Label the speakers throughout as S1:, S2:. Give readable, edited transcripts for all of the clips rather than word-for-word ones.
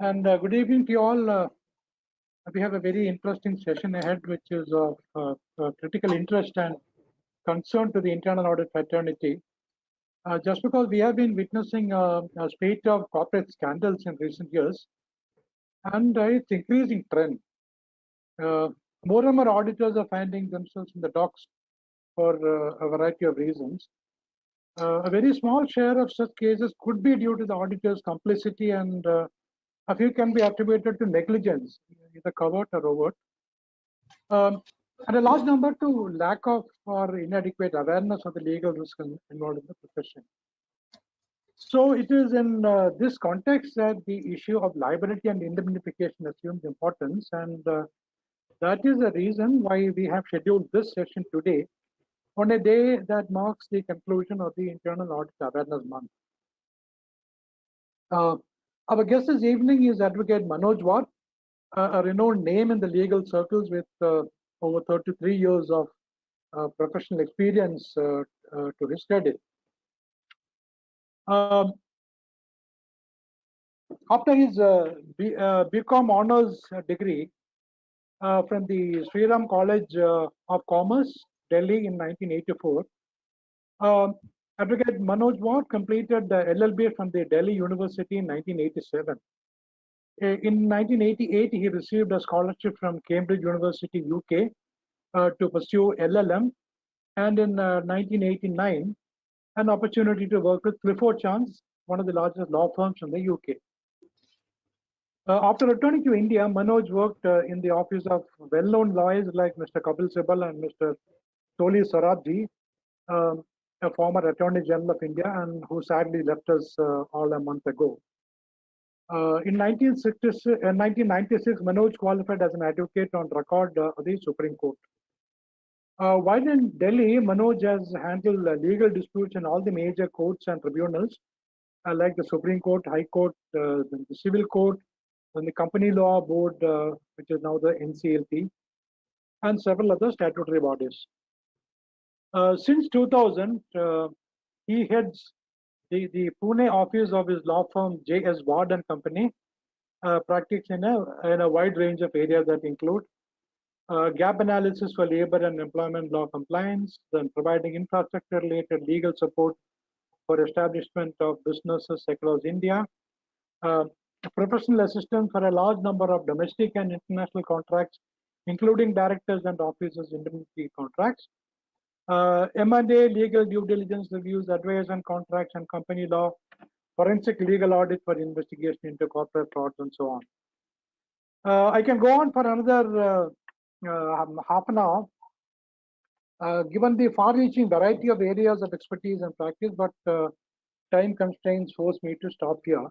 S1: And good evening to you all. We have a very interesting session ahead, which is of critical interest and concern to the internal audit fraternity. Just because we have been witnessing a spate of corporate scandals in recent years, and it's increasing trend. More and more auditors are finding themselves in the docks for a variety of reasons. A very small share of such cases could be due to the auditor's complicity, and a few can be attributed to negligence, either covert or overt, and a large number to lack of or inadequate awareness of the legal risk involved in the profession. So it is in this context that the issue of liability and indemnification assumes importance, and that is the reason why we have scheduled this session today on a day that marks the conclusion of the Internal Audit Awareness Month. Our guest this evening is Advocate Manoj Wad, a renowned name in the legal circles with over 33 years of professional experience to his credit. After his BCom honors degree from the Sriram College of Commerce, Delhi in 1984, Advocate Manoj Wad completed the LLB from the Delhi University in 1987. In 1988, he received a scholarship from Cambridge University, UK, to pursue LLM, and in 1989, an opportunity to work with Clifford Chance, one of the largest law firms in the UK. After returning to India, Manoj worked in the office of well-known lawyers like Mr. Kapil Sibal and Mr. Toli Saratji, a former Attorney General of India, and who sadly left us all a month ago. In 1996, Manoj qualified as an advocate on record of the Supreme Court. While in Delhi, Manoj has handled legal disputes in all the major courts and tribunals, like the Supreme Court, High Court, the Civil Court, and the Company Law Board, which is now the NCLT, and several other statutory bodies. Since 2000, he heads the Pune office of his law firm J.S. Wad and Company, practice in a wide range of areas that include gap analysis for labor and employment law compliance, then providing infrastructure-related legal support for establishment of businesses across India, professional assistance for a large number of domestic and international contracts, including directors and officers' indemnity contracts, M&A, legal due diligence reviews, advice on contracts and company law, forensic legal audit for investigation into corporate frauds, and so on. I can go on for another half an hour, given the far-reaching variety of areas of expertise and practice, but time constraints force me to stop here.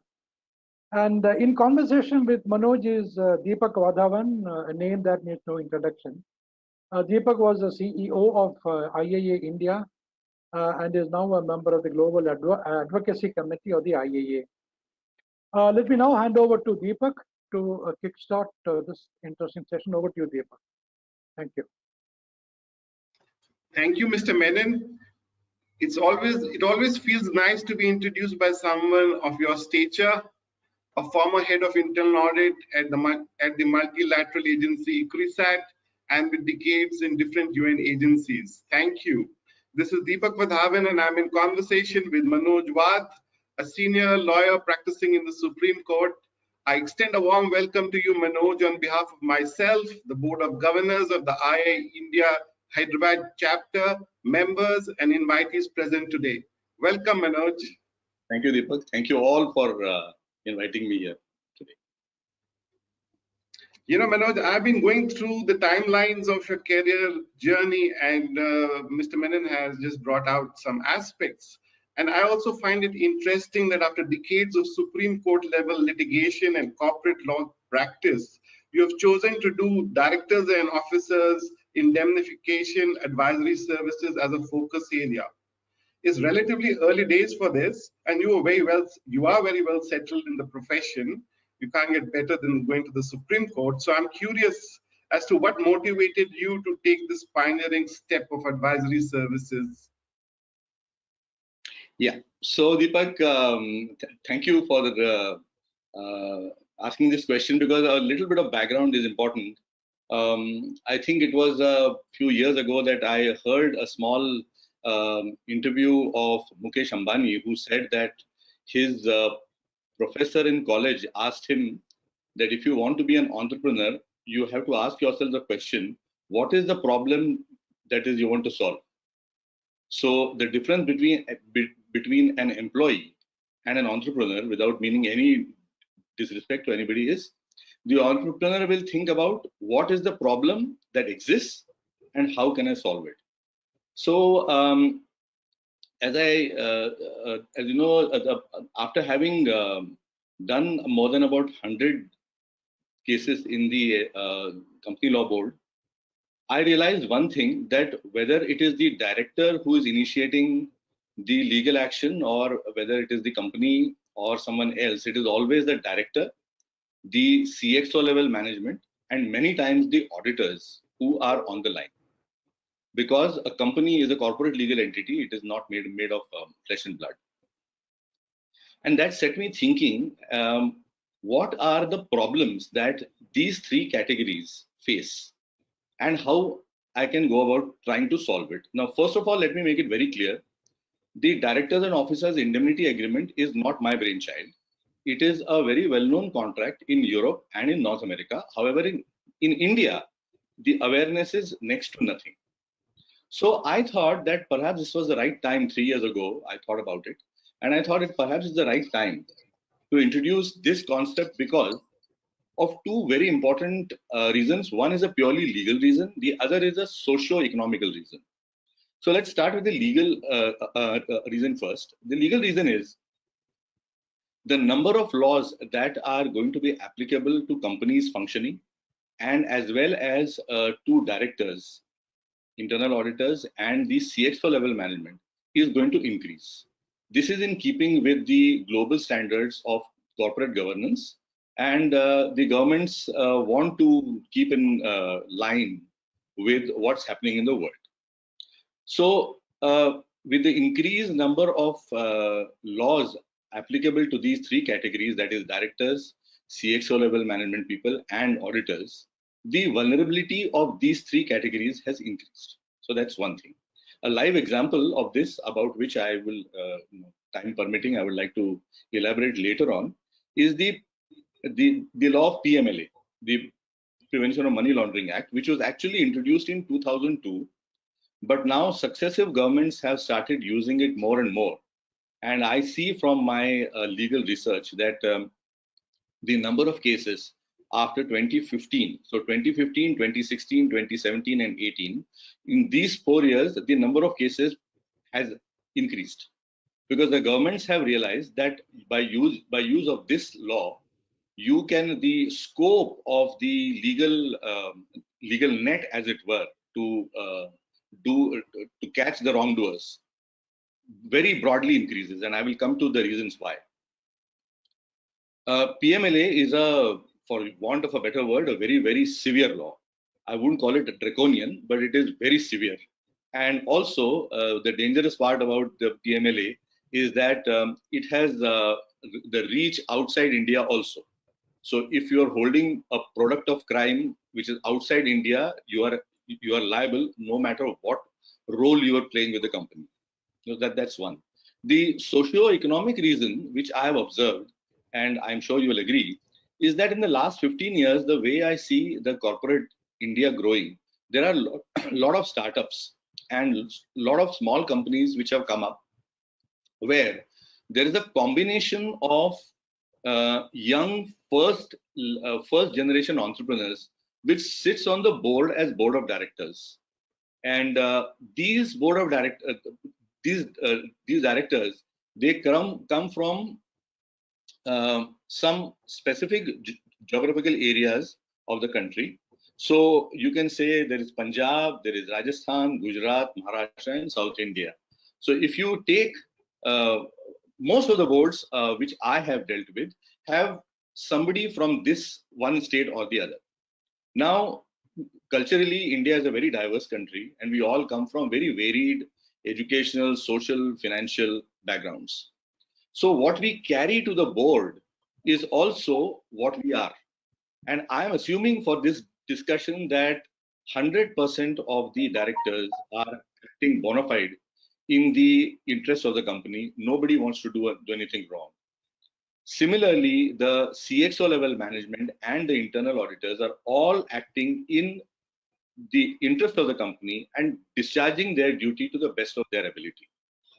S1: And in conversation with Manoj is Deepak Vadhavan, a name that needs no introduction. Deepak was the CEO of IIA India and is now a member of the Global Advocacy Committee of the IIA. Let me now hand over to Deepak to kickstart this interesting session. Over to you, Deepak. Thank you.
S2: Thank you, Mr. Menon. It always feels nice to be introduced by someone of your stature, a former head of internal audit at the multilateral agency ICRISAT, and with decades in different UN agencies. Thank you. This is Deepak Vadhavan, and I'm in conversation with Manoj Wad, a senior lawyer practicing in the Supreme Court. I extend a warm welcome to you, Manoj, on behalf of myself, the Board of Governors of the IIA India Hyderabad Chapter, members and invitees present today. Welcome, Manoj.
S3: Thank you, Deepak. Thank you all for inviting me here today.
S2: You know, Manoj, I've been going through the timelines of your career journey, and Mr. Menon has just brought out some aspects. And I also find it interesting that after decades of Supreme Court level litigation and corporate law practice, you have chosen to do directors and officers indemnification advisory services as a focus area. It's relatively early days for this, and you are very well settled in the profession. You can't get better than going to the Supreme Court. So I'm curious as to what motivated you to take this pioneering step of advisory services.
S3: Yeah, so Deepak, thank you for asking this question because a little bit of background is important. I think it was a few years ago that I heard a small interview of Mukesh Ambani, who said that his professor in college asked him that if you want to be an entrepreneur, you have to ask yourself the question, what is the problem that is you want to solve? So the difference between an employee and an entrepreneur, without meaning any disrespect to anybody, is the entrepreneur will think about what is the problem that exists and how can I solve it. So as you know, after having done more than about 100 cases in the company law board, I realized one thing, that whether it is the director who is initiating the legal action or whether it is the company or someone else, it is always the director, the CXO level management, and many times the auditors who are on the line. Because a company is a corporate legal entity, it is not made of flesh and blood. And that set me thinking, what are the problems that these three categories face and how I can go about trying to solve it. Now, first of all, let me make it very clear. The directors and officers indemnity agreement is not my brainchild. It is a very well-known contract in Europe and in North America. However, in India, the awareness is next to nothing. So I thought that perhaps this was the right time. 3 years ago, I thought about it. And I thought it perhaps is the right time to introduce this concept because of two very important reasons. One is a purely legal reason. The other is a socio-economical reason. So let's start with the legal reason first. The legal reason is the number of laws that are going to be applicable to companies functioning and as well as to directors, internal auditors, and the CXO level management is going to increase. This is in keeping with the global standards of corporate governance, and the governments want to keep in line with what's happening in the world. So with the increased number of laws applicable to these three categories, that is directors, CXO level management people, and auditors, the vulnerability of these three categories has increased. So that's one thing. A live example of this, about which I will, time permitting, I would like to elaborate later on, is the law of PMLA, the Prevention of Money Laundering Act, which was actually introduced in 2002. But now successive governments have started using it more and more. And I see from my legal research that the number of cases after 2015, so 2015, 2016, 2017, and 18, in these 4 years, the number of cases has increased because the governments have realized that by use of this law, you can, the scope of the legal net, as it were, to catch the wrongdoers very broadly increases, and I will come to the reasons why. PMLA is for want of a better word, a very, very severe law. I wouldn't call it a draconian, but it is very severe. And also, the dangerous part about the PMLA is that it has the reach outside India also. So if you are holding a product of crime which is outside India, you are liable no matter what role you are playing with the company. So that's one. The socio-economic reason which I have observed, and I'm sure you will agree, is that in the last 15 years, the way I see the corporate India growing, there are a lot of startups and a lot of small companies which have come up, where there is a combination of young first generation entrepreneurs which sits on the board as board of directors, and these board of directors, these directors, they come from some specific geographical areas of the country. So you can say there is Punjab, there is Rajasthan, Gujarat, Maharashtra, and South India. So if you take most of the boards which I have dealt with have somebody from this one state or the other. Now, culturally, India is a very diverse country, and we all come from very varied educational, social, financial backgrounds. So what we carry to the board is also what we are. And I am assuming for this discussion that 100% of the directors are acting bona fide in the interest of the company. Nobody wants to do anything wrong. Similarly, the CXO level management and the internal auditors are all acting in the interest of the company and discharging their duty to the best of their ability.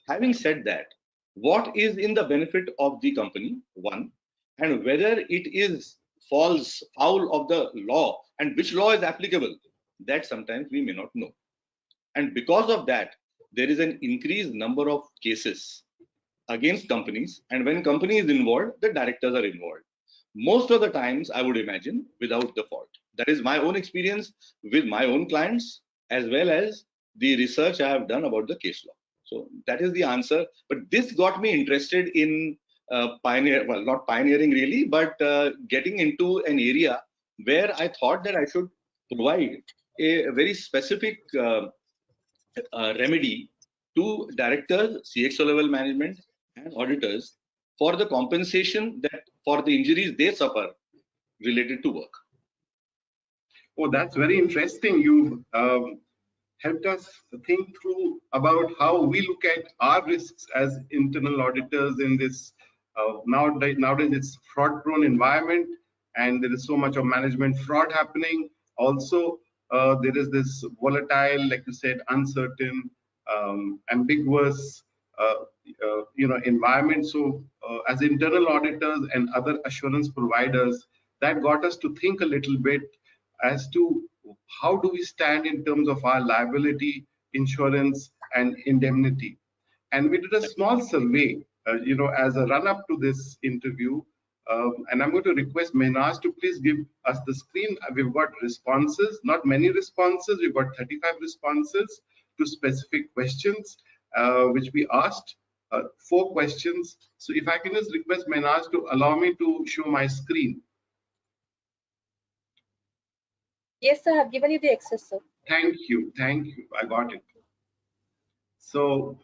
S3: Having said that, what is in the benefit of the company, one, and whether it is falls foul of the law and which law is applicable, that sometimes we may not know. And because of that, there is an increased number of cases against companies, and when company is involved, the directors are involved. Most of the times, I would imagine, without the fault. That is my own experience with my own clients, as well as the research I have done about the case law. So that is the answer. But this got me interested in not pioneering really, but getting into an area where I thought that I should provide a very specific remedy to directors, CXO level management, and auditors for the compensation that for the injuries they suffer related to work.
S2: Oh, that's very interesting. You helped us think through about how we look at our risks as internal auditors in this nowadays it's fraud-prone environment, and there is so much of management fraud happening. Also, there is this volatile, like you said, uncertain, ambiguous, environment. So, as internal auditors and other assurance providers, that got us to think a little bit as to how do we stand in terms of our liability, insurance, and indemnity. And we did a small survey, as a run-up to this interview. And I'm going to request Manoj to please give us the screen. We've got responses, not many responses. We've got 35 responses to specific questions, which we asked. 4 questions. So if I can just request Manoj to allow me to show my screen.
S4: Yes, sir. I have given you the access, sir.
S2: Thank you. Thank you. I got it. So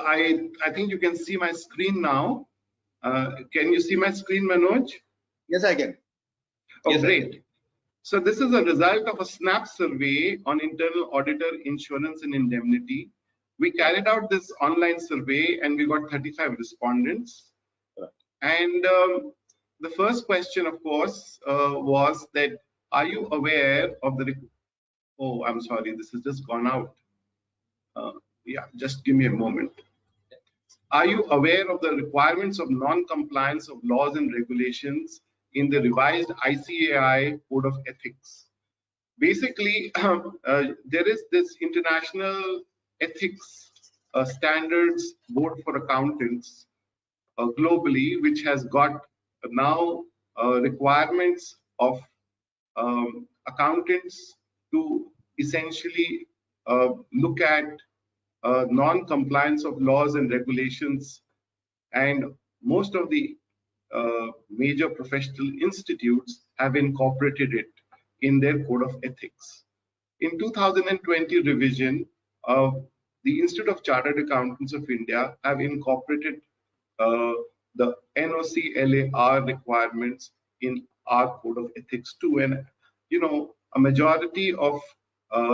S2: I think you can see my screen now. Can you see my screen, Manoj?
S3: Yes, I can.
S2: Oh,
S3: yes,
S2: great. So this is a result of a SNAP survey on internal auditor insurance and indemnity. We carried out this online survey and we got 35 respondents. And the first question, of course, was that, are you aware of the, oh, I'm sorry, this has just gone out. Yeah, just give me a moment. Are you aware of the requirements of non-compliance of laws and regulations in the revised ICAI Code of Ethics? Basically, there is this international ethics standards board for accountants globally, which has got now requirements of accountants to essentially look at non-compliance of laws and regulations, and most of the major professional institutes have incorporated it in their code of ethics. In 2020 revision, the Institute of Chartered Accountants of India have incorporated the NOC-LAR requirements in our code of ethics too. And a majority of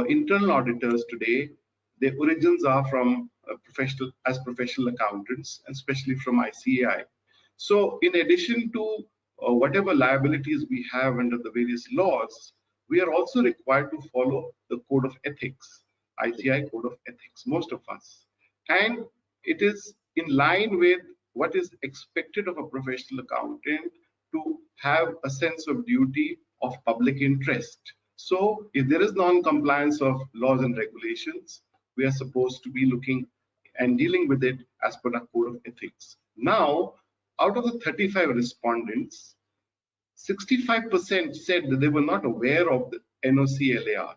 S2: internal auditors today, their origins are from professional accountants, and especially from ICAI. So in addition to whatever liabilities we have under the various laws, we are also required to follow the code of ethics, ICAI code of ethics, most of us. And it is in line with what is expected of a professional accountant to have a sense of duty of public interest. So if there is non-compliance of laws and regulations, we are supposed to be looking and dealing with it as per the code of ethics. Now, out of the 35 respondents, 65% said that they were not aware of the NOC-LAR.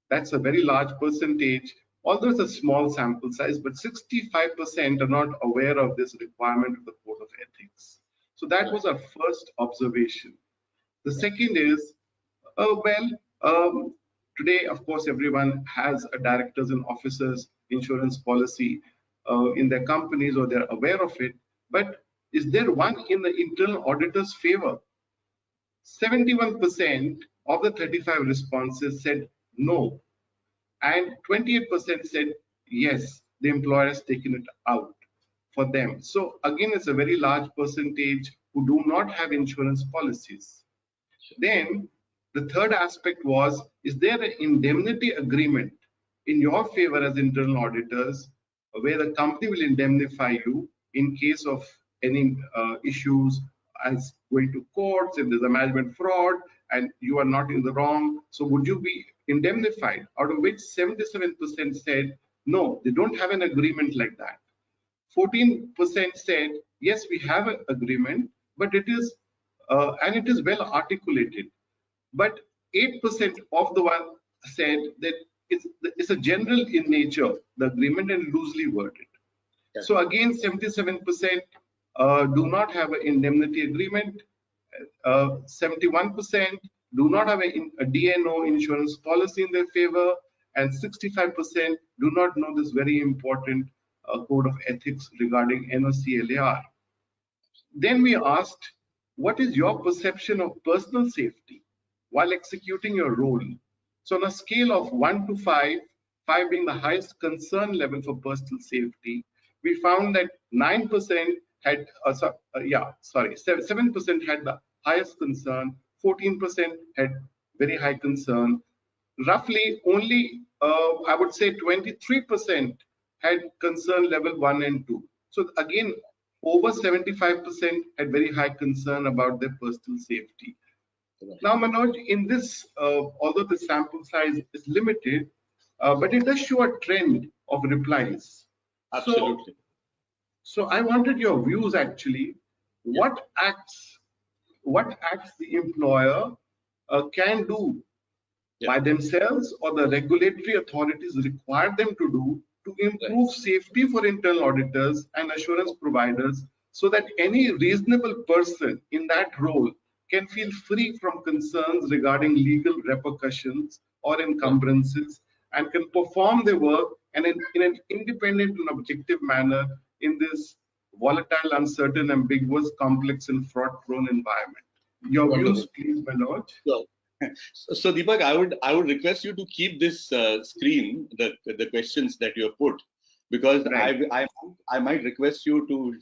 S2: That's a very large percentage, although it's a small sample size, but 65% are not aware of this requirement of the code of ethics. So that was our first observation. The second is, today, of course, everyone has a directors and officers insurance policy. in their companies or they're aware of it. But is there one in the internal auditor's favor? 71% of the 35 responses said no, and 28% said yes, the employer has taken it out for them. So again, it's a very large percentage who do not have insurance policies. Then the third aspect was, is there an indemnity agreement in your favor as internal auditors where the company will indemnify you in case of any issues as going to courts, if there's a management fraud and you are not in the wrong? So would you be indemnified? Out of which 77% said no, they don't have an agreement like that. 14% said yes, we have an agreement, but it is and it is well articulated. But 8% of the one said that it's a general in nature, the agreement, and loosely worded.
S3: Yes.
S2: So again, 77% do not have an indemnity agreement. 71% do not have a D&O insurance policy in their favor, and 65% do not know this very important code of ethics regarding NOC-LAR. Then we asked, what is your perception of personal safety while executing your role? So on a scale of 1 to 5, 5 being the highest concern level for personal safety, we found that 9% had, 7% had the highest concern, 14% had very high concern. Roughly only, I would say 23% had concern level 1 and 2. So again, over 75% had very high concern about their personal safety. Now, Manoj, in this, although the sample size is limited, but it does show a trend of replies.
S3: Absolutely.
S2: So I wanted your views actually. What acts the employer can do by themselves or the regulatory authorities require them to do to improve safety for internal auditors and assurance providers, so that any reasonable person in that role can feel free from concerns regarding legal repercussions or encumbrances and can perform their work and in an independent and objective manner in this volatile, uncertain, ambiguous, complex, and fraud-prone environment. Your views, please, Manoj.
S3: So Deepak, I would request you to keep this screen, the questions that you have put, because I might request you to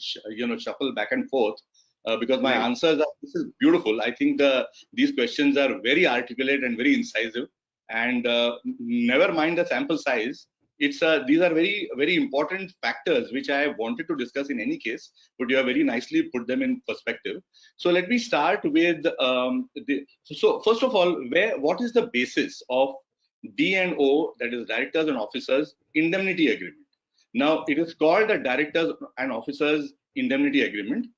S3: shuffle back and forth because my answers are, this is beautiful. I think these questions are very articulate and very incisive, and never mind the sample size. These are very, very important factors which I wanted to discuss in any case, but you have very nicely put them in perspective. So let me start with so first of all, what is the basis of D&O, that is Directors and Officers Indemnity Agreement? Now it is called the Directors and Officers Indemnity Agreement,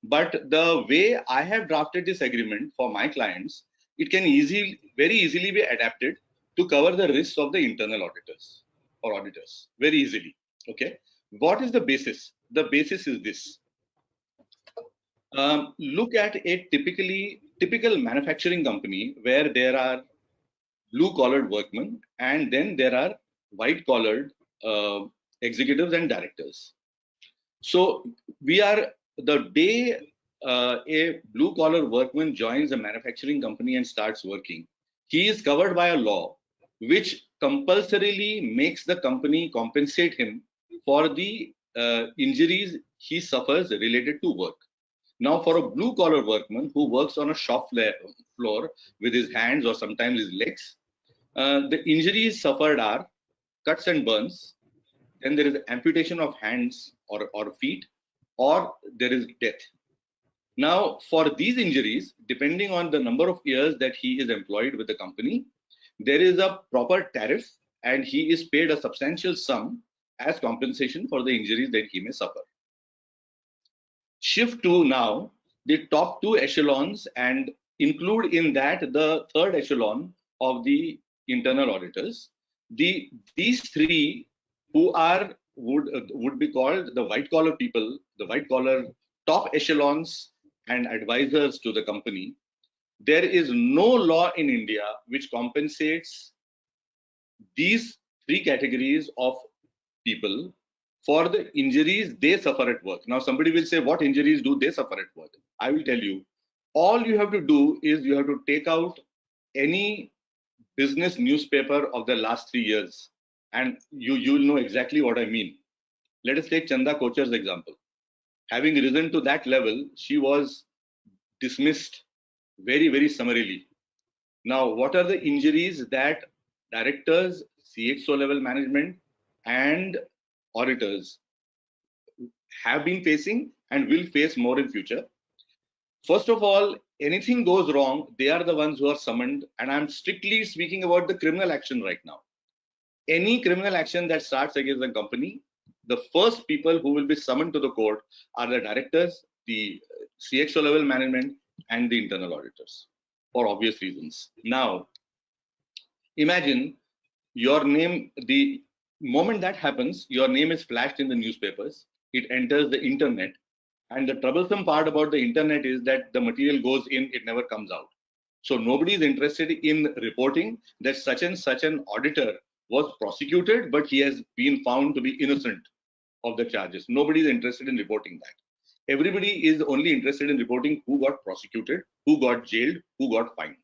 S3: but the way I have drafted this agreement for my clients, it can very easily be adapted to cover the risks of the internal auditors or auditors very easily. Okay, what is the basis? The basis is this. Look at a typical manufacturing company where there are blue-collared workmen and then there are white-collared executives and directors. So the day a blue-collar workman joins a manufacturing company and starts working, he is covered by a law which compulsorily makes the company compensate him for the injuries he suffers related to work. Now, for a blue-collar workman who works on a shop floor with his hands or sometimes his legs, the injuries suffered are cuts and burns, then there is amputation of hands or feet, or there is death. Now, for these injuries, depending on the number of years that he is employed with the company, there is a proper tariff and he is paid a substantial sum as compensation for the injuries that he may suffer. Shift to now the top two echelons and include in that the third echelon of the internal auditors. These three who would be called the white collar people, the white collar top echelons and advisors to the company. There is no law in India which compensates these three categories of people for the injuries they suffer at work. Now, somebody will say, what injuries do they suffer at work? I will tell you, all you have to do is you have to take out any business newspaper of the last 3 years, and you'll know exactly what I mean. Let us take Chanda Kocher's example. Having risen to that level, she was dismissed very, very summarily. Now, what are the injuries that directors, CXO level management, and auditors have been facing and will face more in future? First of all, anything goes wrong, they are the ones who are summoned, and I'm strictly speaking about the criminal action right now. Any criminal action that starts against a company, the first people who will be summoned to the court are the directors, the CXO level management, and the internal auditors, for obvious reasons. Now, imagine your name, the moment that happens, your name is flashed in the newspapers, it enters the internet, and the troublesome part about the internet is that the material goes in, it never comes out. So nobody is interested in reporting that such and such an auditor was prosecuted, but he has been found to be innocent of the charges. Nobody is interested in reporting that. Everybody is only interested in reporting who got prosecuted, who got jailed, who got fined.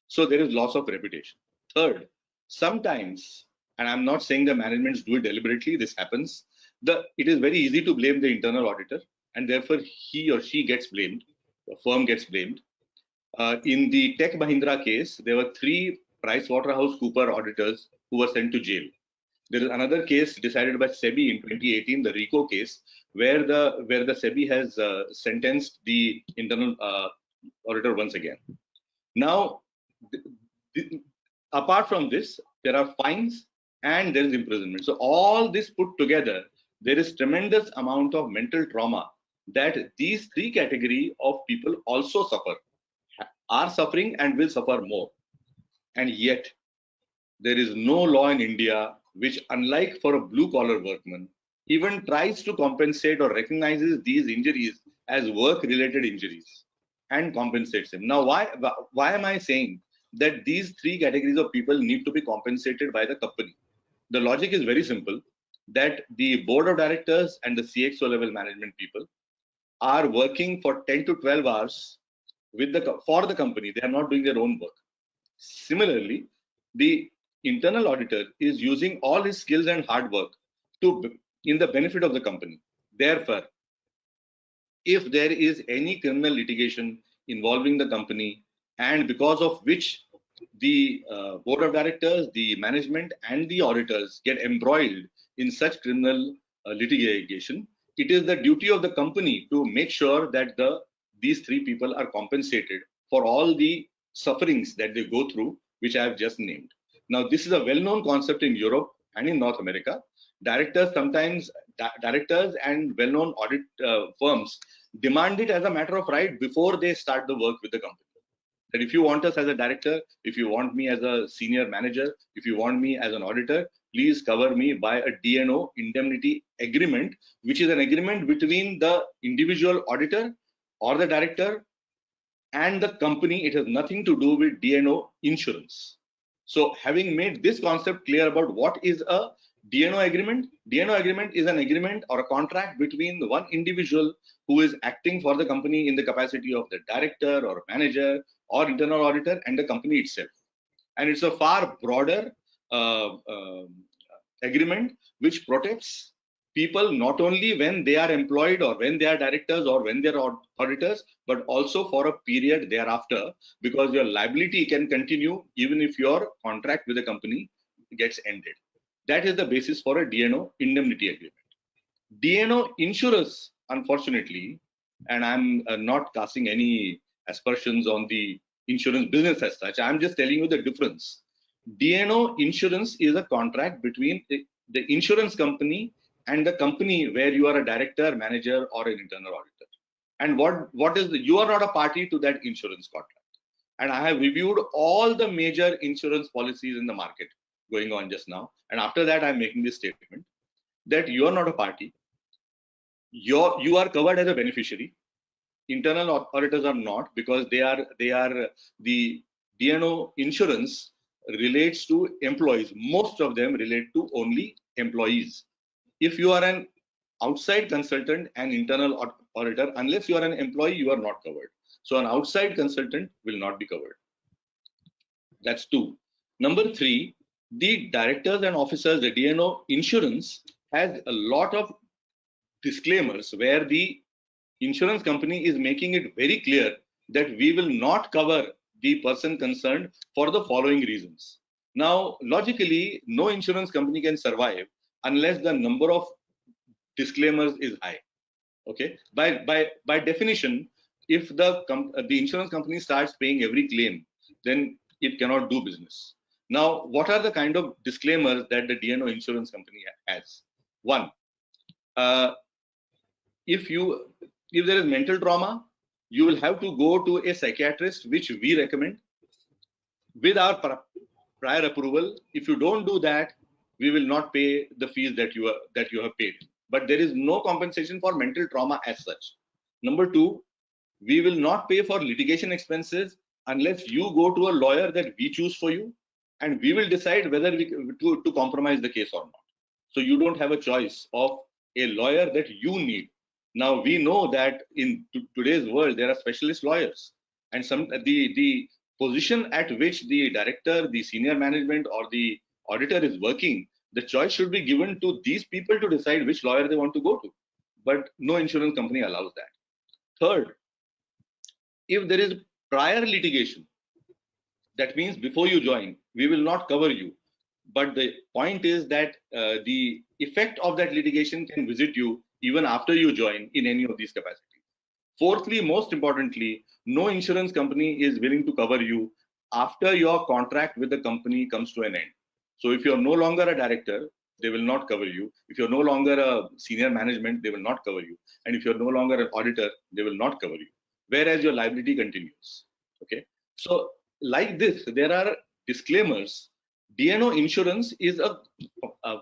S3: So there is loss of reputation. Third, sometimes, and I'm not saying the managements do it deliberately, this happens, it is very easy to blame the internal auditor, and therefore he or she gets blamed, the firm gets blamed. In the Tech Mahindra case, there were 3 PricewaterhouseCoopers auditors who were sent to jail. There is another case decided by SEBI in 2018, the RICO case, where the SEBI has sentenced the internal auditor once again. Now, apart from this, there are fines and there is imprisonment. So all this put together, there is tremendous amount of mental trauma that these 3 categories of people also suffer, are suffering and will suffer more. And yet, there is no law in India which, unlike for a blue-collar workman, even tries to compensate or recognizes these injuries as work-related injuries and compensates them. Now, why am I saying that these 3 categories of people need to be compensated by the company? The logic is very simple, that the board of directors and the CXO level management people are working for 10 to 12 hours for the company. They are not doing their own work. Similarly, the internal auditor is using all his skills and hard work in the benefit of the company. Therefore, if there is any criminal litigation involving the company, and because of which the board of directors, the management, and the auditors get embroiled in such criminal litigation, it is the duty of the company to make sure that these 3 people are compensated for all the sufferings that they go through, which I have just named. Now, this is a well-known concept in Europe and in North America. Directors and well-known audit firms demand it as a matter of right before they start the work with the company. That if you want us as a director, if you want me as a senior manager, if you want me as an auditor, please cover me by a D&O indemnity agreement, which is an agreement between the individual auditor or the director and the company. It has nothing to do with D&O insurance. So having made this concept clear about what is a D&O agreement, D&O agreement is an agreement or a contract between the one individual who is acting for the company in the capacity of the director or manager or internal auditor and the company itself. And it's a far broader agreement which protects people not only when they are employed or when they are directors or when they are auditors, but also for a period thereafter, because your liability can continue even if your contract with the company gets ended. That is the basis for a D&O indemnity agreement. D&O insurers, unfortunately, and I'm not casting any aspersions on the insurance business as such, I'm just telling you the difference. D&O insurance is a contract between the insurance company and the company where you are a director, manager, or an internal auditor. And you are not a party to that insurance contract. And I have reviewed all the major insurance policies in the market going on just now. And after that, I'm making this statement that you are not a party. You are covered as a beneficiary. Internal auditors are not, because they are the D&O insurance relates to employees. Most of them relate to only employees. If you are an outside consultant and internal auditor, unless you are an employee, you are not covered. So an outside consultant will not be covered. That's 2. Number 3, the directors and officers, the DNO insurance has a lot of disclaimers where the insurance company is making it very clear that we will not cover the person concerned for the following reasons. Now, logically, no insurance company can survive unless the number of disclaimers is high. Okay, by definition, if the insurance company starts paying every claim, then it cannot do business. Now, what are the kind of disclaimers that the DNO insurance company has? 1, if there is mental trauma, you will have to go to a psychiatrist, which we recommend with our prior approval. If you don't do that, we will not pay the fees that you have paid. But there is no compensation for mental trauma as such. Number 2, we will not pay for litigation expenses unless you go to a lawyer that we choose for you, and we will decide whether to compromise the case or not. So you don't have a choice of a lawyer that you need. Now we know that in today's world there are specialist lawyers, and the position at which the director, the senior management, or the auditor is working, the choice should be given to these people to decide which lawyer they want to go to. But no insurance company allows that. Third, if there is prior litigation, that means before you join, we will not cover you. But the point is that the effect of that litigation can visit you even after you join in any of these capacities. Fourthly, most importantly, no insurance company is willing to cover you after your contract with the company comes to an end. So if you're no longer a director, they will not cover you. If you're no longer a senior management, they will not cover you. And if you're no longer an auditor, they will not cover you. Whereas your liability continues. Okay. So like this, there are disclaimers. DNO insurance is a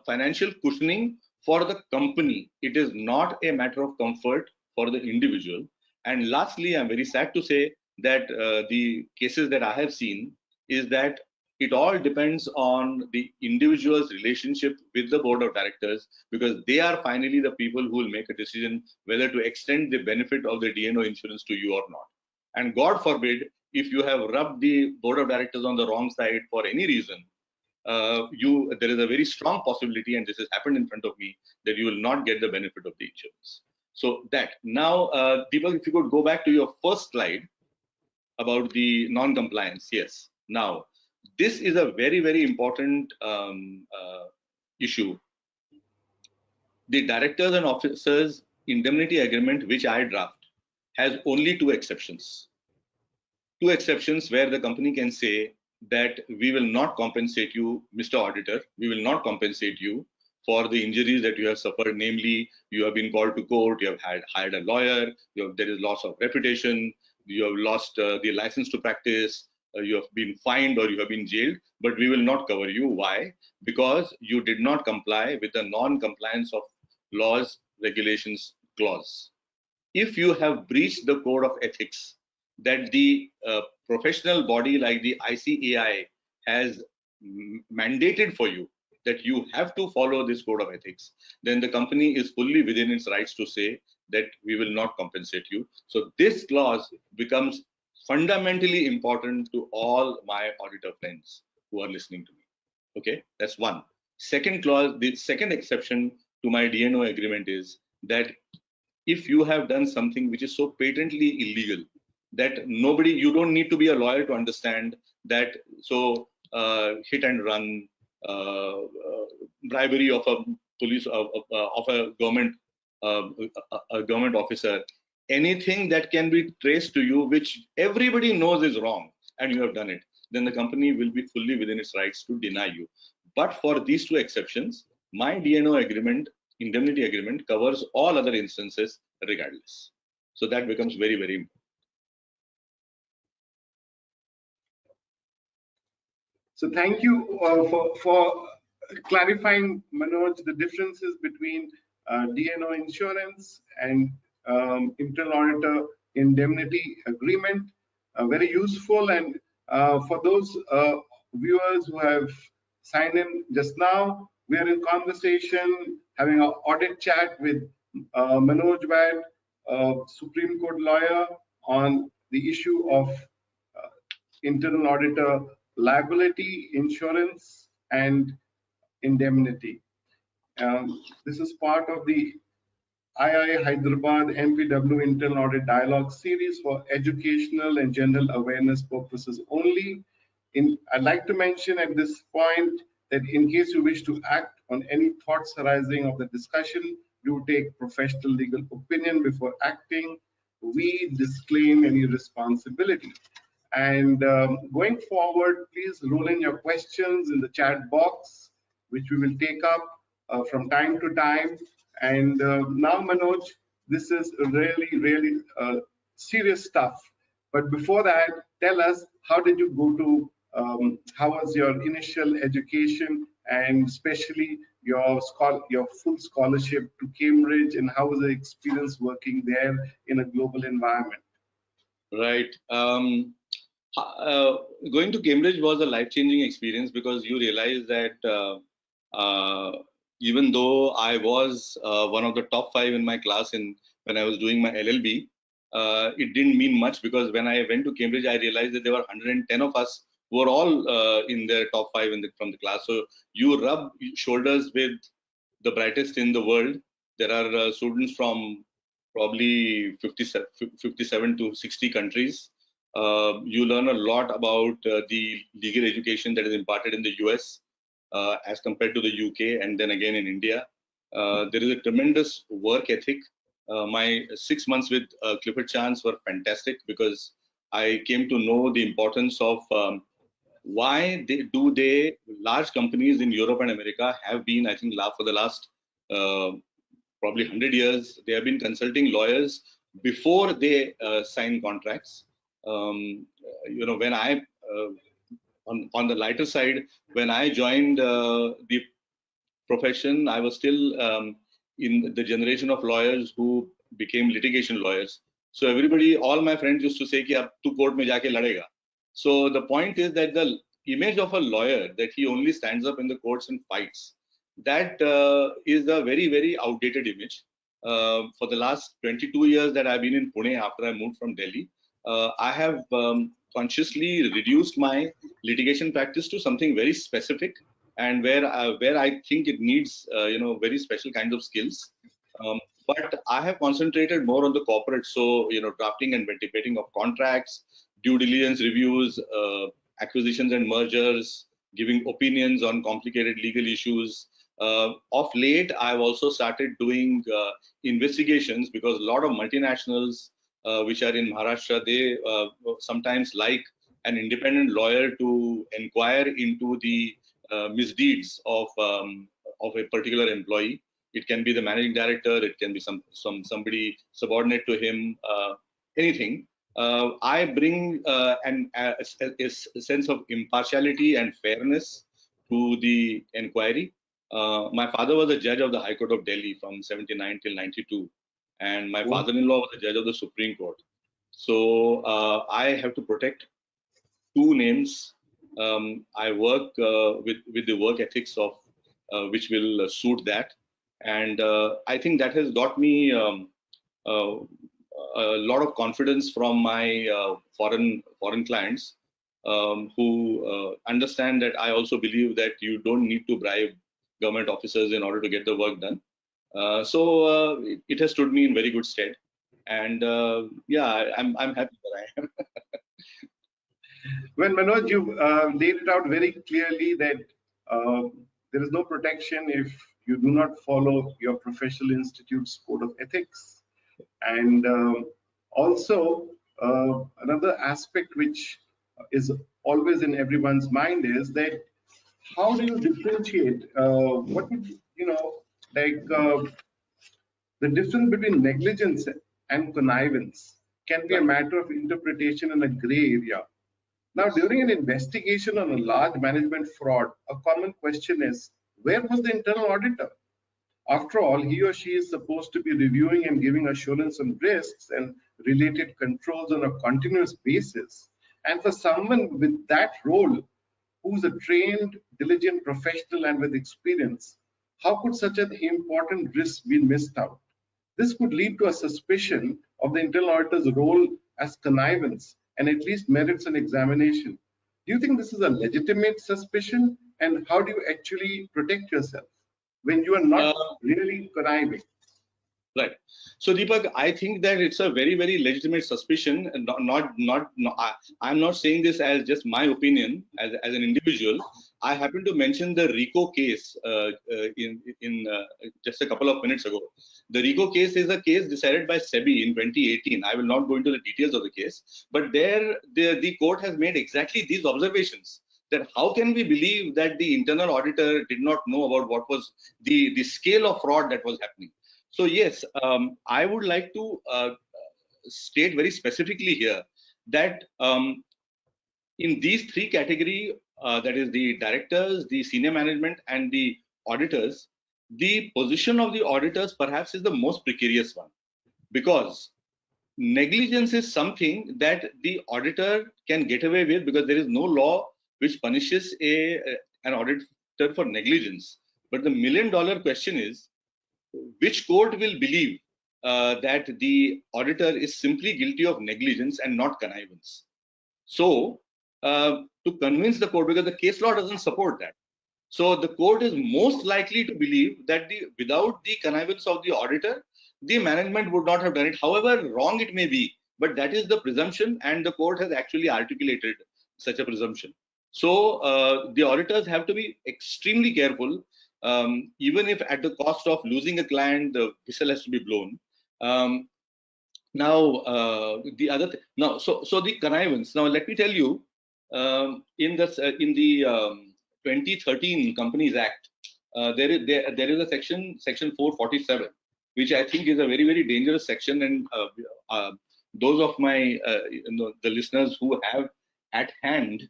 S3: financial cushioning for the company. It is not a matter of comfort for the individual. And lastly, I'm very sad to say that the cases that I have seen is that it all depends on the individual's relationship with the board of directors, because they are finally the people who will make a decision whether to extend the benefit of the DNO insurance to you or not. And God forbid, if you have rubbed the board of directors on the wrong side for any reason, there is a very strong possibility, and this has happened in front of me, that you will not get the benefit of the insurance. So that now, Deepak, if you could go back to your first slide about the non-compliance. Yes. Now, this is a very, very important issue. The directors and officers indemnity agreement, which I draft, has only 2 exceptions. 2 exceptions where the company can say that we will not compensate you, Mr. Auditor, we will not compensate you for the injuries that you have suffered. Namely, you have been called to court, you have hired a lawyer, there is loss of reputation, you have lost the license to practice, you have been fined, or you have been jailed, but we will not cover you. Why? Because you did not comply with the non-compliance of laws, regulations clause. If you have breached the code of ethics that the professional body like the ICAI has mandated for you, that you have to follow this code of ethics, then the company is fully within its rights to say that we will not compensate you. So this clause becomes fundamentally important to all my auditor friends who are listening to me. Okay, that's one. Second clause, the second exception to my DNO agreement is that if you have done something which is so patently illegal that you don't need to be a lawyer to understand that. So hit and run, bribery of a police, of a government officer, anything that can be traced to you, which everybody knows is wrong, and you have done it, then the company will be fully within its rights to deny you. But for these 2 exceptions, my DNO agreement, indemnity agreement, covers all other instances regardless. So that becomes very, very important.
S2: So thank you for clarifying, Manoj, the differences between DNO insurance and internal auditor indemnity agreement. Very useful. And for those viewers who have signed in just now, we are in conversation having an audit chat with Manoj Wad, Supreme Court lawyer, on the issue of internal auditor liability, insurance, and indemnity. This is part of the IIA Hyderabad-MPW Internal Audit Dialogue series for educational and general awareness purposes only. I'd like to mention at this point that in case you wish to act on any thoughts arising of the discussion, do take professional legal opinion before acting. We disclaim any responsibility. And going forward, please roll in your questions in the chat box, which we will take up from time to time. And now, Manoj, this is really serious stuff. But before that, tell us, how did you go to, how was your initial education, and especially your full scholarship to Cambridge, and how was the experience working there in a global environment?
S3: Right. Going to Cambridge was a life-changing experience, because you realize that even though I was one of the top 5 in my class when I was doing my LLB, it didn't mean much, because when I went to Cambridge, I realized that there were 110 of us who were all in the top 5 from the class. So you rub shoulders with the brightest in the world. There are students from probably 57 to 60 countries. You learn a lot about the legal education that is imparted in the US as compared to the UK, and then again in India. There is a tremendous work ethic. My 6 months with Clifford Chance were fantastic, because I came to know the importance of why large companies in Europe and America have been, I think, for the last probably 100 years, they have been consulting lawyers before they sign contracts. When I, on the lighter side, when I joined the profession, I was still in the generation of lawyers who became litigation lawyers. So everybody, all my friends used to say, "Ki ab tu court mein jaake ladega." So the point is that the image of a lawyer, that he only stands up in the courts and fights, that is a very outdated image. For the last 22 years that I've been in Pune after I moved from Delhi, I have consciously reduced my litigation practice to something very specific, and where I think it needs very special kinds of skills. But I have concentrated more on the corporate, so drafting and debating of contracts, due diligence reviews, acquisitions and mergers, giving opinions on complicated legal issues. Of late, I've also started doing investigations, because a lot of multinationals which are in Maharashtra, they sometimes like an independent lawyer to inquire into the misdeeds of a particular employee. It can be the managing director, it can be somebody subordinate to him, anything. I bring a sense of impartiality and fairness to the inquiry. My father was a judge of the High Court of Delhi from 79 till 92, and my father-in-law was a judge of the Supreme Court. So I have to protect two names. I work with the work ethics of which will suit that, and I think that has got me a lot of confidence from my foreign clients, who understand that I also believe that you don't need to bribe government officers in order to get the work done. So it has stood me in very good stead, and yeah, I'm happy that I am.
S2: Well, Manoj, you laid it out very clearly that there is no protection if you do not follow your professional institute's code of ethics. And also, another aspect which is always in everyone's mind is that how do you differentiate what would, the difference between negligence and connivance can be a matter of interpretation in a gray area. Now, during an investigation on a large management fraud, a common question is, where was the internal auditor? After all, he or she is supposed to be reviewing and giving assurance on risks and related controls on a continuous basis. And for someone with that role, who's a trained, diligent professional and with experience, how could such an important risk be missed out? This could lead to a suspicion of the internal auditor's role as connivance and at least merits an examination. Do you think this is a legitimate suspicion? And how do you actually protect yourself when you are not really conniving?
S3: Right. So Deepak, I think that it's a very, very legitimate suspicion. And I'm not saying this as just my opinion as an individual. I happen to mention the RICO case in just a couple of minutes ago. The RICO case is a case decided by SEBI in 2018. I will not go into the details of the case, but there the court has made exactly these observations. That how can we believe that the internal auditor did not know about what was the scale of fraud that was happening? So yes, I would like to state very specifically here that in these three categories, that is the directors, the senior management, and the auditors, the position of the auditors perhaps is the most precarious one, because negligence is something that the auditor can get away with because there is no law which punishes an auditor for negligence. But the million-dollar question is, which court will believe that the auditor is simply guilty of negligence and not connivance? So, to convince the court, because the case law doesn't support that. So, the court is most likely to believe that without the connivance of the auditor, the management would not have done it. However wrong it may be, but that is the presumption, and the court has actually articulated such a presumption. So, the auditors have to be extremely careful. Even if at the cost of losing a client, the whistle has to be blown. The other now, so the connivance. Now, let me tell you, in the 2013 Companies Act, there is a section 447, which I think is a very, very dangerous section, and those of my the listeners who have at hand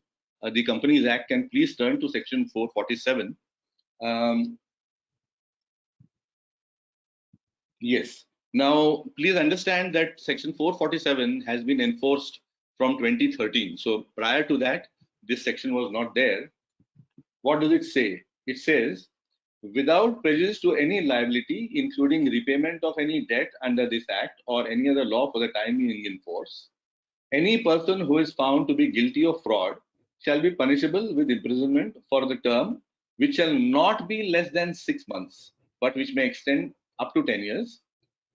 S3: the Companies Act can please turn to section 447. Yes. Now, please understand that section 447 has been enforced from 2013. So prior to that, this section was not there. What does it say? It says, without prejudice to any liability, including repayment of any debt under this act or any other law for the time being in force, any person who is found to be guilty of fraud shall be punishable with imprisonment for the term which shall not be less than 6 months, but which may extend up to 10 years,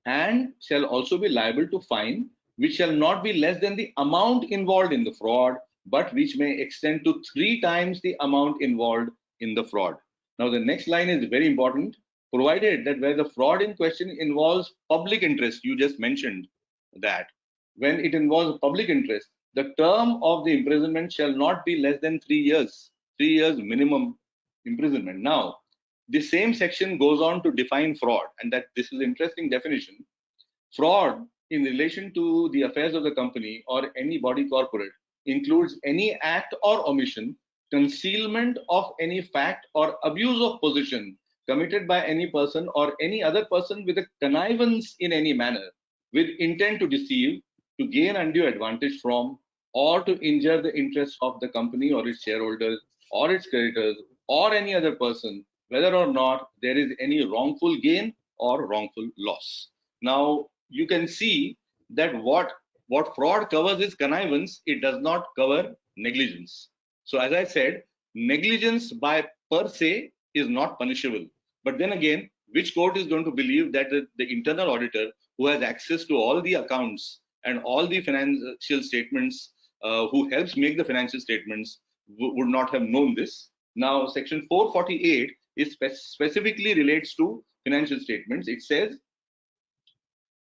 S3: and shall also be liable to fine which shall not be less than the amount involved in the fraud, but which may extend to 3 times the amount involved in the fraud. Now, the next line is very important. Provided that where the fraud in question involves public interest, you just mentioned that. When it involves public interest, the term of the imprisonment shall not be less than 3 years. 3 years minimum imprisonment. Now, the same section goes on to define fraud, and that this is an interesting definition. Fraud in relation to the affairs of the company or any body corporate includes any act or omission, concealment of any fact or abuse of position committed by any person or any other person with a connivance in any manner, with intent to deceive, to gain undue advantage from, or to injure the interests of the company or its shareholders or its creditors or any other person, whether or not there is any wrongful gain or wrongful loss. Now, you can see that what fraud covers is connivance. It does not cover negligence. So as I said, negligence by per se is not punishable. But then again, which court is going to believe that the internal auditor, who has access to all the accounts and all the financial statements, who helps make the financial statements, would not have known this? Now, section 448 is specifically relates to financial statements. It says,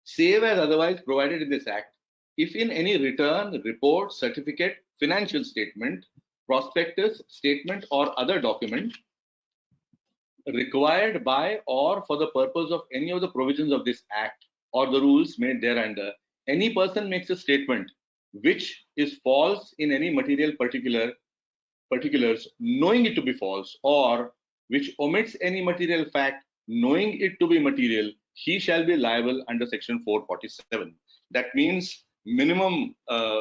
S3: save as otherwise provided in this act, if in any return, report, certificate, financial statement, prospectus, statement, or other document required by or for the purpose of any of the provisions of this act or the rules made thereunder, any person makes a statement which is false in any material particulars, knowing it to be false, or which omits any material fact, knowing it to be material, he shall be liable under section 447. That means minimum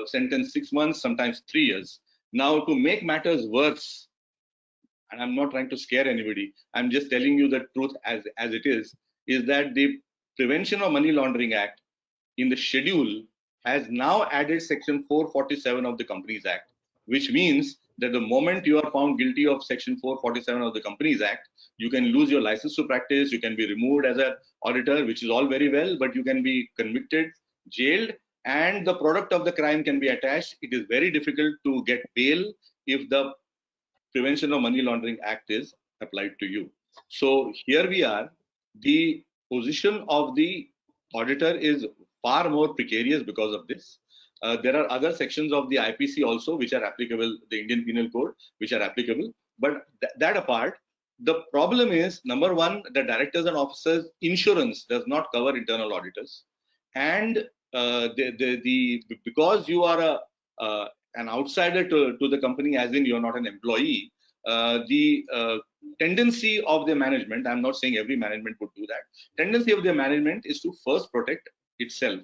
S3: sentence 6 months, sometimes 3 years. Now, to make matters worse, and I'm not trying to scare anybody, I'm just telling you the truth as it is that the Prevention of Money Laundering Act in the schedule has now added section 447 of the Companies Act, which means that the moment you are found guilty of section 447 of the Companies Act, you can lose your license to practice, you can be removed as an auditor, which is all very well, but you can be convicted, jailed, and the product of the crime can be attached. It is very difficult to get bail if the Prevention of Money Laundering Act is applied to you. So here we are. The position of the auditor is far more precarious because of this. There are other sections of the IPC also which are applicable, the Indian Penal Code, which are applicable. But that apart, the problem is, number one, the directors and officers insurance does not cover internal auditors, and because you are an outsider to the company, as in you're not an employee, the tendency of the management, I'm not saying every management would do that, tendency of the management is to first protect itself,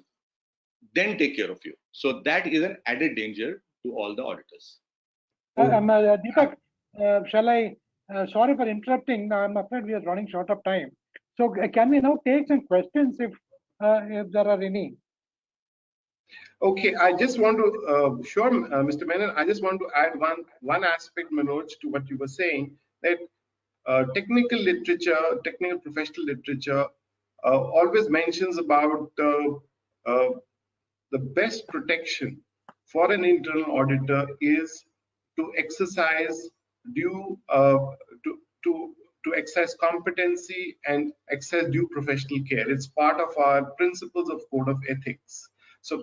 S3: then take care of you. So that is an added danger to all the auditors.
S1: Deepak, shall I, sorry for interrupting, I'm afraid we are running short of time. So can we now take some questions if there are any?
S2: Okay, I just want to, sure, Mr. Menon, I just want to add one aspect, Manoj, to what you were saying, that technical literature, technical professional literature always mentions about the best protection for an internal auditor is to exercise due to exercise competency and exercise due professional care. It's part of our principles of code of ethics. So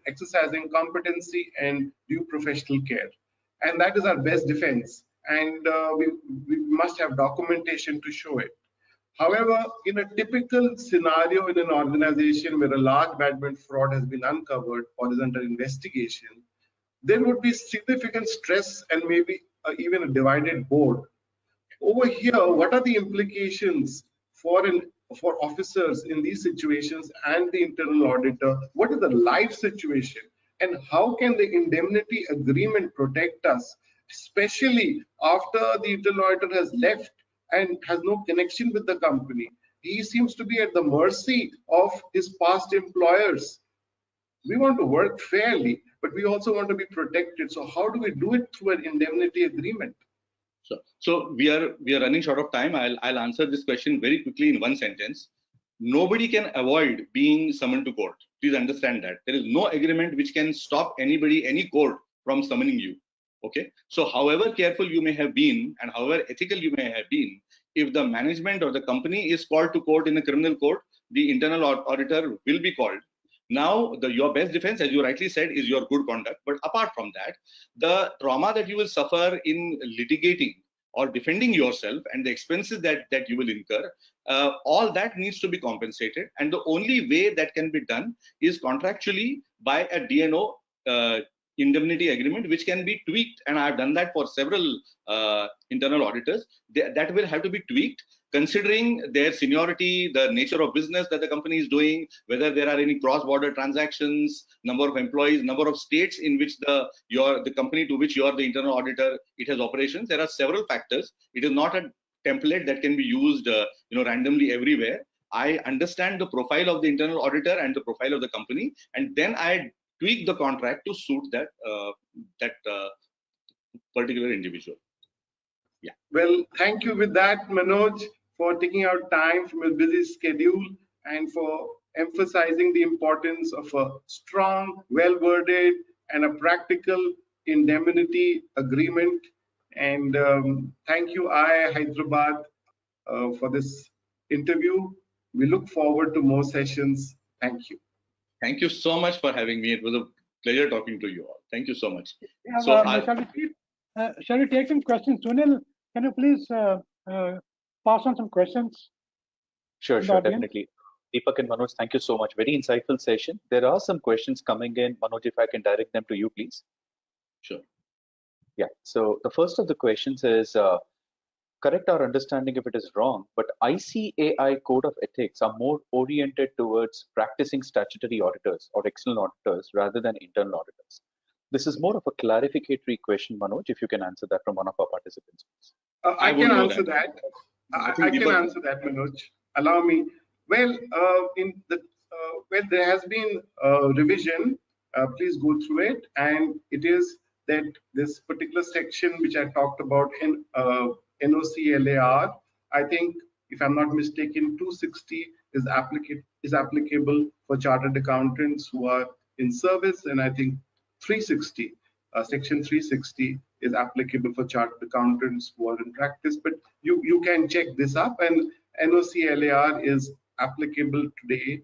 S2: exercising competency and due professional care, and that is our best defense. And we must have documentation to show it. However, in a typical scenario in an organization where a large management fraud has been uncovered or is under investigation, there would be significant stress and maybe even a divided board. Over here, what are the implications for officers in these situations and the internal auditor? What is the life situation, and how can the indemnity agreement protect us, especially after the internal auditor has left and has no connection with the company? He seems to be at the mercy of his past employers. We want to work fairly, but we also want to be protected. So how do we do it through an indemnity agreement?
S3: So we are running short of time. I'll answer this question very quickly in one sentence. Nobody can avoid being summoned to court. Please understand that. There is no agreement which can stop anybody, any court, from summoning you. Okay. So however careful you may have been and however ethical you may have been, if the management or the company is called to court in a criminal court, the internal auditor will be called. Now, your best defense, as you rightly said, is your good conduct. But apart from that, the trauma that you will suffer in litigating or defending yourself and the expenses that you will incur, all that needs to be compensated. And the only way that can be done is contractually by a DNO indemnity agreement, which can be tweaked. And I've done that for several internal auditors. That will have to be tweaked, considering their seniority, the nature of business that the company is doing, whether there are any cross-border transactions, number of employees, number of states in which the company to which you are the internal auditor, it has operations. There are several factors. It is not a template that can be used randomly everywhere. I understand the profile of the internal auditor and the profile of the company, and then I tweak the contract to suit that particular individual. Yeah.
S2: Well, thank you with that, Manoj, for taking out time from your busy schedule and for emphasizing the importance of a strong, well-worded, and a practical indemnity agreement. And thank you, IIA Hyderabad, for this interview. We look forward to more sessions. Thank you.
S3: Thank you so much for having me. It was a pleasure talking to you all. Thank you so much.
S1: Yeah,
S3: so
S1: shall we take some questions? Sunil, can you please pass on some questions?
S5: Sure, definitely. Deepak and Manoj, thank you so much. Very insightful session. There are some questions coming in. Manoj, if I can direct them to you, please.
S3: Sure.
S5: Yeah. So the first of the questions is, correct our understanding if it is wrong, but ICAI Code of Ethics are more oriented towards practicing statutory auditors or external auditors rather than internal auditors. This is more of a clarificatory question, Manoj, if you can answer that from one of our participants.
S2: I can answer that.
S3: I
S2: I
S3: think
S2: can
S3: Deepak-
S2: answer that, Manoj. Allow me. Well, there has been a revision. Please go through it, and it is that this particular section which I talked about in NOC-LAR, I think, if I'm not mistaken, 260 is applicable for chartered accountants who are in service, and I think 360, section 360 is applicable for chartered accountants who are in practice. But you can check this up, and NOC-LAR is applicable today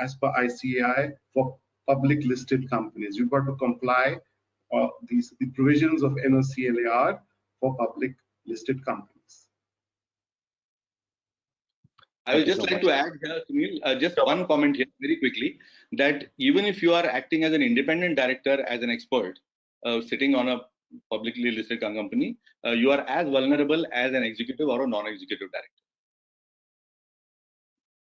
S2: as per ICAI for public listed companies. You've got to comply the provisions of NOC-LAR for public listed companies.
S3: I would just like to add here, Sunil, just one comment here very quickly, that even if you are acting as an independent director, as an expert, sitting on a publicly listed company, you are as vulnerable as an executive or a non-executive director.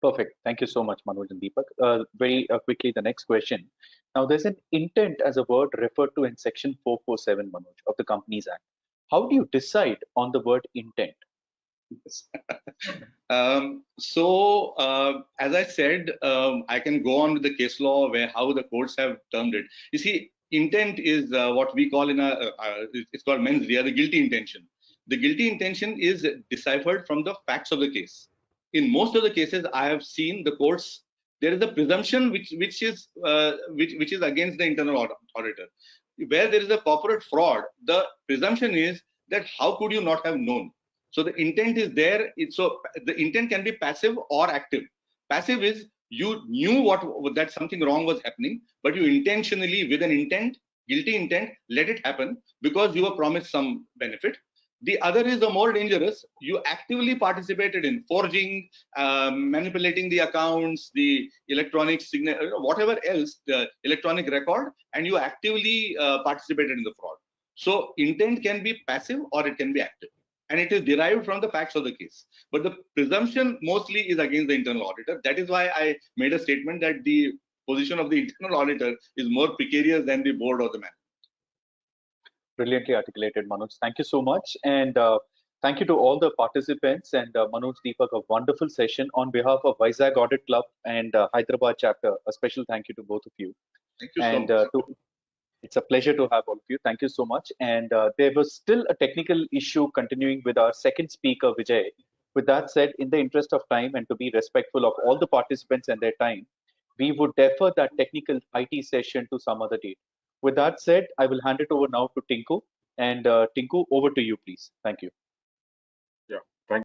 S5: Perfect. Thank you so much, Manoj and Deepak. Very quickly, the next question. Now, there's an intent as a word referred to in section 447, Manoj, of the Companies Act. How do you decide on the word intent?
S3: As I said, I can go on with the case law where how the courts have termed it. You see, intent is what we call it's called mens rea, the guilty intention. The guilty intention is deciphered from the facts of the case. In most of the cases I have seen the courts, there is a presumption which is against the internal auditor. Where there is a corporate fraud, the presumption is that how could you not have known? So the intent is there. So the intent can be passive or active. Passive is you knew that something wrong was happening, but you intentionally, with an intent, guilty intent, let it happen because you were promised some benefit. The other is the more dangerous. You actively participated in forging, manipulating the accounts, the electronic signature, whatever else, the electronic record, and you actively participated in the fraud. So intent can be passive or it can be active, and it is derived from the facts of the case. But the presumption mostly is against the internal auditor. That is why I made a statement that the position of the internal auditor is more precarious than the board or the management.
S5: Brilliantly articulated, Manoj. Thank you so much. And thank you to all the participants and Manoj, Deepak, a wonderful session. On behalf of Vizag Audit Club and Hyderabad Chapter, a special thank you to both of you.
S3: Thank you so much.
S5: It's a pleasure to have all of you. Thank you so much. And there was still a technical issue continuing with our second speaker, Vijay. With that said, in the interest of time and to be respectful of all the participants and their time, we would defer that technical IT session to some other date. With that said, I will hand it over now to Tinku. And Tinku, over to you, please. Thank you.